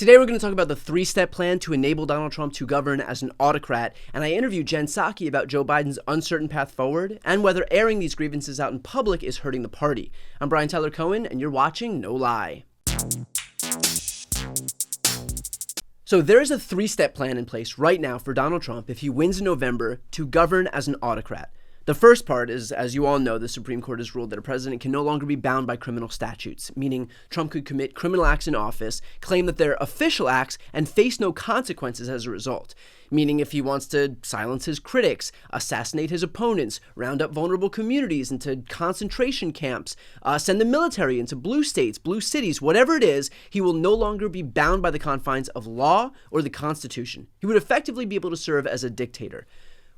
Today we're going to talk about the three-step plan to enable Donald Trump to govern as an autocrat, and I interviewed Jen Psaki about Joe Biden's uncertain path forward and whether airing these grievances out in public is hurting the party. I'm Brian Tyler Cohen, and you're watching No Lie. So there is a three-step plan in place right now for Donald Trump if he wins in November to govern as an autocrat. The first part is, as you all know, the Supreme Court has ruled that a president can no longer be bound by criminal statutes, meaning Trump could commit criminal acts in office, claim that they're official acts, and face no consequences as a result. Meaning if he wants to silence his critics, assassinate his opponents, round up vulnerable communities into concentration camps, send the military into blue states, blue cities, whatever it is, he will no longer be bound by the confines of law or the Constitution. He would effectively be able to serve as a dictator.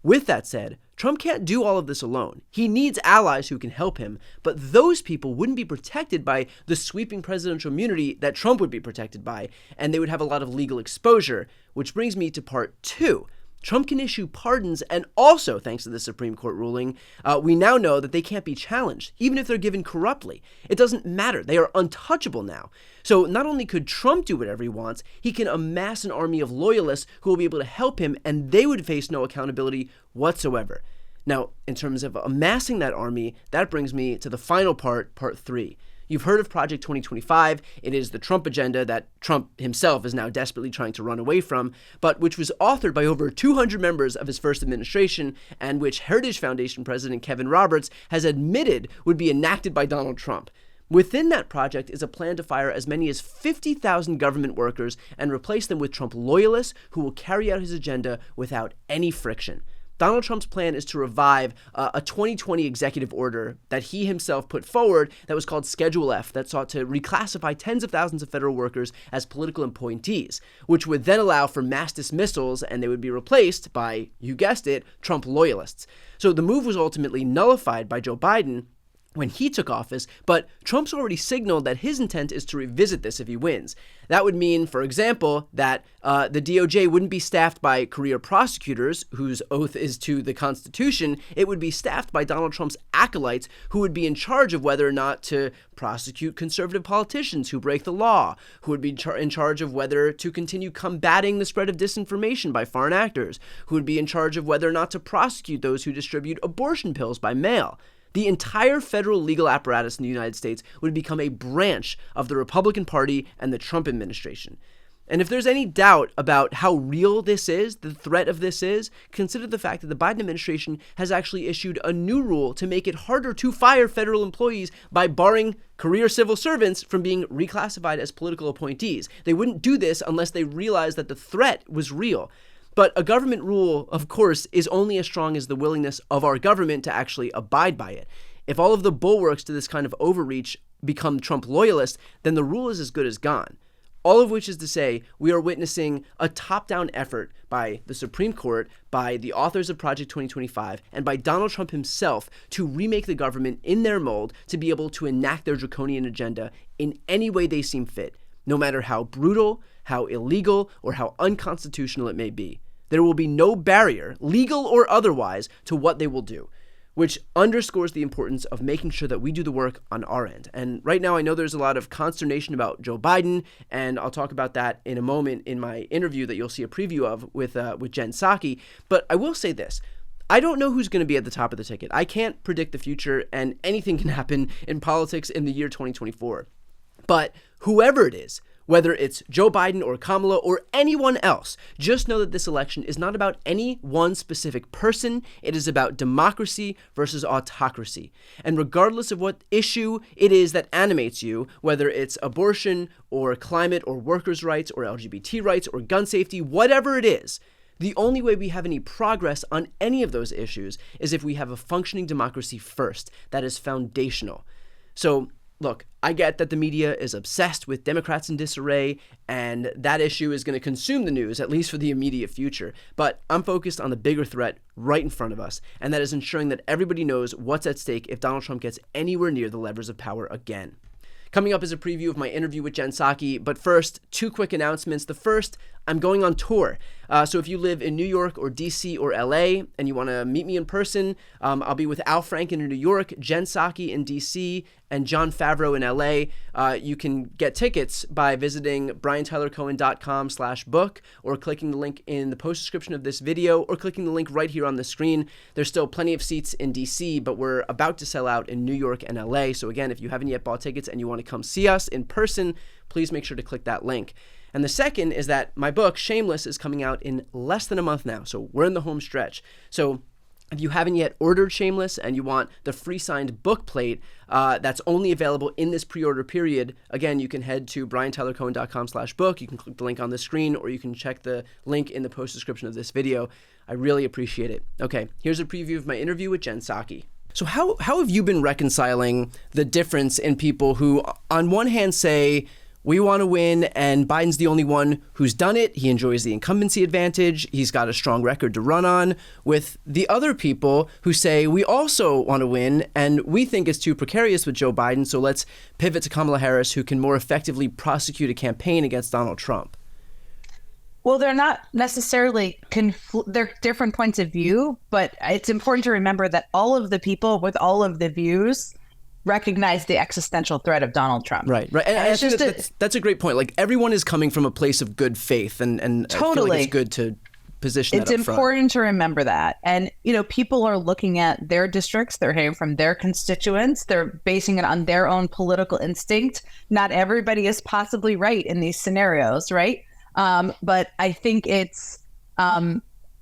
With that said, Trump can't do all of this alone. He needs allies who can help him, but those people wouldn't be protected by the sweeping presidential immunity that Trump would be protected by, and they would have a lot of legal exposure, which brings me to part two. Trump can issue pardons, and also, thanks to the Supreme Court ruling, we now know that they can't be challenged, even if they're given corruptly. It doesn't matter. They are untouchable now. So not only could Trump do whatever he wants, he can amass an army of loyalists who will be able to help him, and they would face no accountability whatsoever. Now, in terms of amassing that army, that brings me to the final part, part three. You've heard of Project 2025. It is the Trump agenda that Trump himself is now desperately trying to run away from, but which was authored by over 200 members of his first administration and which Heritage Foundation President Kevin Roberts has admitted would be enacted by Donald Trump. Within that project is a plan to fire as many as 50,000 government workers and replace them with Trump loyalists who will carry out his agenda without any friction. Donald Trump's plan is to revive a 2020 executive order that he himself put forward that was called Schedule F, that sought to reclassify tens of thousands of federal workers as political appointees, which would then allow for mass dismissals, and they would be replaced by, you guessed it, Trump loyalists. So the move was ultimately nullified by Joe Biden when he took office, but Trump's already signaled that his intent is to revisit this if he wins. That would mean, for example, that the DOJ wouldn't be staffed by career prosecutors, whose oath is to the Constitution. It would be staffed by Donald Trump's acolytes, who would be in charge of whether or not to prosecute conservative politicians who break the law, who would be in charge of whether to continue combating the spread of disinformation by foreign actors, who would be in charge of whether or not to prosecute those who distribute abortion pills by mail. The entire federal legal apparatus in the United States would become a branch of the Republican Party and the Trump administration. And if there's any doubt about how real this is, the threat of this is, consider the fact that the Biden administration has actually issued a new rule to make it harder to fire federal employees by barring career civil servants from being reclassified as political appointees. They wouldn't do this unless they realized that the threat was real. But a government rule, of course, is only as strong as the willingness of our government to actually abide by it. If all of the bulwarks to this kind of overreach become Trump loyalists, then the rule is as good as gone. All of which is to say, we are witnessing a top-down effort by the Supreme Court, by the authors of Project 2025, and by Donald Trump himself to remake the government in their mold to be able to enact their draconian agenda in any way they seem fit, no matter how brutal, how illegal, or how unconstitutional it may be. There will be no barrier, legal or otherwise, to what they will do, which underscores the importance of making sure that we do the work on our end. And right now, I know there's a lot of consternation about Joe Biden, and I'll talk about that in a moment in my interview that you'll see a preview of with Jen Psaki. But I will say this. I don't know who's going to be at the top of the ticket. I can't predict the future, and anything can happen in politics in the year 2024. But whoever it is, whether it's Joe Biden or Kamala or anyone else, just know that this election is not about any one specific person. It is about democracy versus autocracy. And regardless of what issue it is that animates you, whether it's abortion or climate or workers' rights or LGBT rights or gun safety, whatever it is, the only way we have any progress on any of those issues is if we have a functioning democracy first. That is foundational. So, look, I get that the media is obsessed with Democrats in disarray, and that issue is going to consume the news, at least for the immediate future. But I'm focused on the bigger threat right in front of us, and that is ensuring that everybody knows what's at stake if Donald Trump gets anywhere near the levers of power again. Coming up is a preview of my interview with Jen Psaki, but first, two quick announcements. The first, I'm going on tour. So if you live in New York or DC or LA and you want to meet me in person, I'll be with Al Franken in New York, Jen Psaki in DC, and Jon Favreau in LA. You can get tickets by visiting briantylercohen.com/book or clicking the link in the post description of this video or clicking the link right here on the screen. There's still plenty of seats in DC, but we're about to sell out in New York and LA. So again, if you haven't yet bought tickets and you want to come see us in person, please make sure to click that link. And the second is that my book, Shameless, is coming out in less than a month now. So we're in the home stretch. So if you haven't yet ordered Shameless and you want the free signed book plate that's only available in this pre-order period, again, you can head to briantylercohen.com/book. You can click the link on the screen, or you can check the link in the post description of this video. I really appreciate it. Okay, here's a preview of my interview with Jen Psaki. So how have you been reconciling the difference in people who, on one hand, say, we want to win, and Biden's the only one who's done it. He enjoys the incumbency advantage. He's got a strong record to run on, with the other people who say, we also want to win, and we think it's too precarious with Joe Biden, so let's pivot to Kamala Harris, who can more effectively prosecute a campaign against Donald Trump. Well, they're not necessarily, they're different points of view, but it's important to remember that all of the people with all of the views recognize the existential threat of Donald Trump. Right. And I think that's a great point. Like, everyone is coming from a place of good faith, and totally. I feel like it's good to position that up front. It's important to remember that. And, people are looking at their districts, they're hearing from their constituents, they're basing it on their own political instinct. Not everybody is possibly right in these scenarios, right? But I think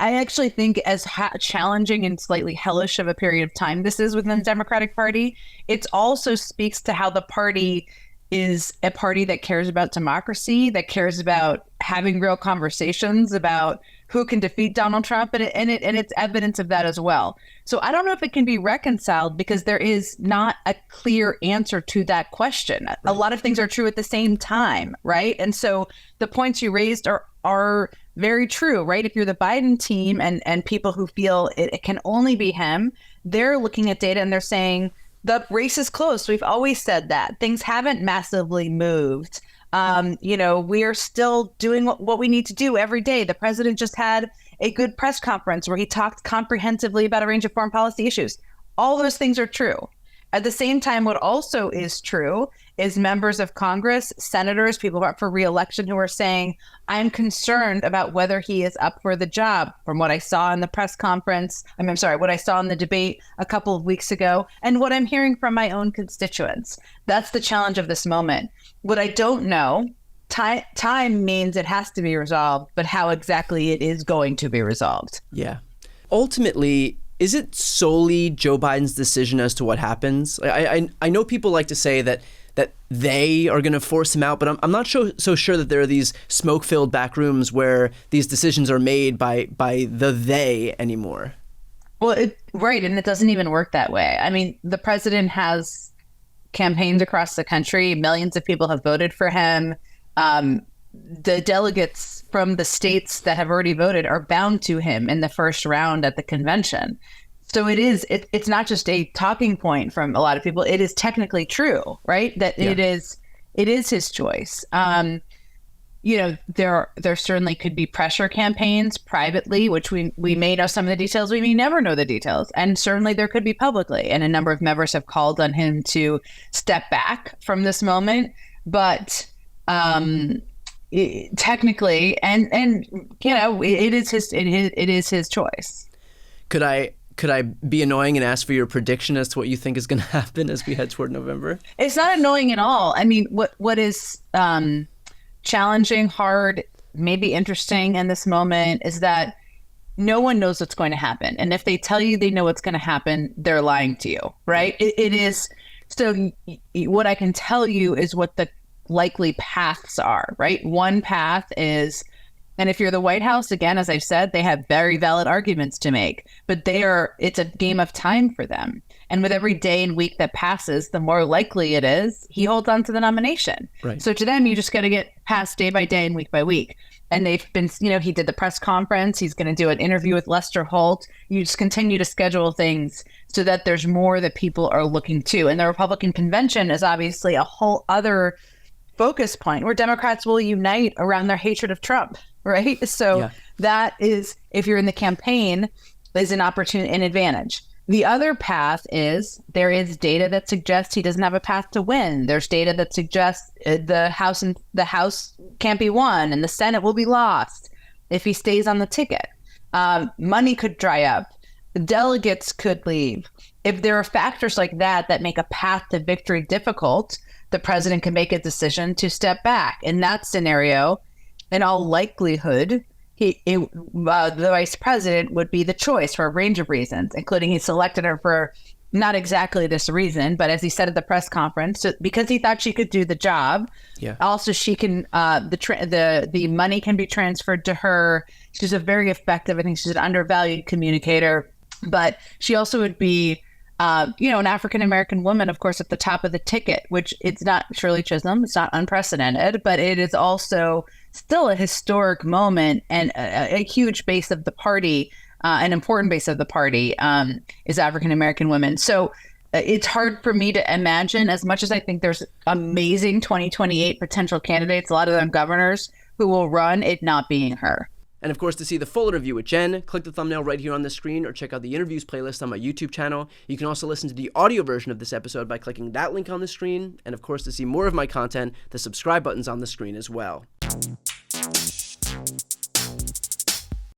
I actually think as challenging and slightly hellish of a period of time this is within the Democratic Party, it also speaks to how the party is a party that cares about democracy, that cares about having real conversations about who can defeat Donald Trump, and it's evidence of that as well. So I don't know if it can be reconciled, because there is not a clear answer to that question. Right. A lot of things are true at the same time, right? And so the points you raised are very true, right? If you're the Biden team and people who feel it can only be him, they're looking at data and they're saying the race is close. We've always said that. Things haven't massively moved. We are still doing what we need to do every day. The president just had a good press conference where he talked comprehensively about a range of foreign policy issues. All those things are true. At the same time, what also is true is members of Congress, senators, people who are up for re-election, who are saying, I'm concerned about whether he is up for the job, from what I saw in the press conference. What I saw in the debate a couple of weeks ago, and what I'm hearing from my own constituents. That's the challenge of this moment. What I don't know, time means it has to be resolved, but how exactly it is going to be resolved. Yeah. Ultimately, is it solely Joe Biden's decision as to what happens? I know people like to say that they are going to force him out, but I'm not so sure that there are these smoke-filled back rooms where these decisions are made by the they anymore. Well, right, and it doesn't even work that way. I mean, the president has campaigns across the country. Millions of people have voted for him. The delegates from the states that have already voted are bound to him in the first round at the convention. So it's not just a talking point from a lot of people. It is technically true, right? That yeah. It is his choice. There certainly could be pressure campaigns privately, which we may know some of the details. We may never know the details. And certainly there could be publicly. And a number of members have called on him to step back from this moment. But technically, it is his choice. Could I be annoying and ask for your prediction as to what you think is going to happen as we head toward November? It's not annoying at all. I mean, what is challenging, hard, maybe interesting in this moment is that no one knows what's going to happen. And if they tell you they know what's going to happen, they're lying to you, right? It is. So what I can tell you is what the likely paths are, right? One path is, and if you're the White House, again, as I've said, they have very valid arguments to make, but it's a game of time for them. And with every day and week that passes, the more likely it is he holds on to the nomination. Right. So to them, you just got to get past day by day and week by week. And they've been, he did the press conference. He's going to do an interview with Lester Holt. You just continue to schedule things so that there's more that people are looking to. And the Republican convention is obviously a whole other focus point where Democrats will unite around their hatred of Trump, right? So That is, if you're in the campaign, is an opportunity, an advantage. The other path is there is data that suggests he doesn't have a path to win. There's data that suggests the House can't be won and the Senate will be lost if he stays on the ticket. Money could dry up. Delegates could leave. If there are factors like that that make a path to victory difficult, the president can make a decision to step back. In that scenario, in all likelihood, the vice president would be the choice for a range of reasons, including he selected her for not exactly this reason, but as he said at the press conference, because he thought she could do the job. Yeah. Also, she can the money can be transferred to her. She's a very effective. I think she's an undervalued communicator, but she also would be, an African American woman, of course, at the top of the ticket. Which it's not Shirley Chisholm. It's not unprecedented, but it is also still a historic moment and a huge base of the party. An important base of the party is African American women. So it's hard for me to imagine, as much as I think there's amazing 2028 potential candidates, a lot of them governors, who will run, it not being her. And of course, to see the full interview with Jen, click the thumbnail right here on the screen or check out the interviews playlist on my YouTube channel. You can also listen to the audio version of this episode by clicking that link on the screen. And of course, to see more of my content, the subscribe button's on the screen as well.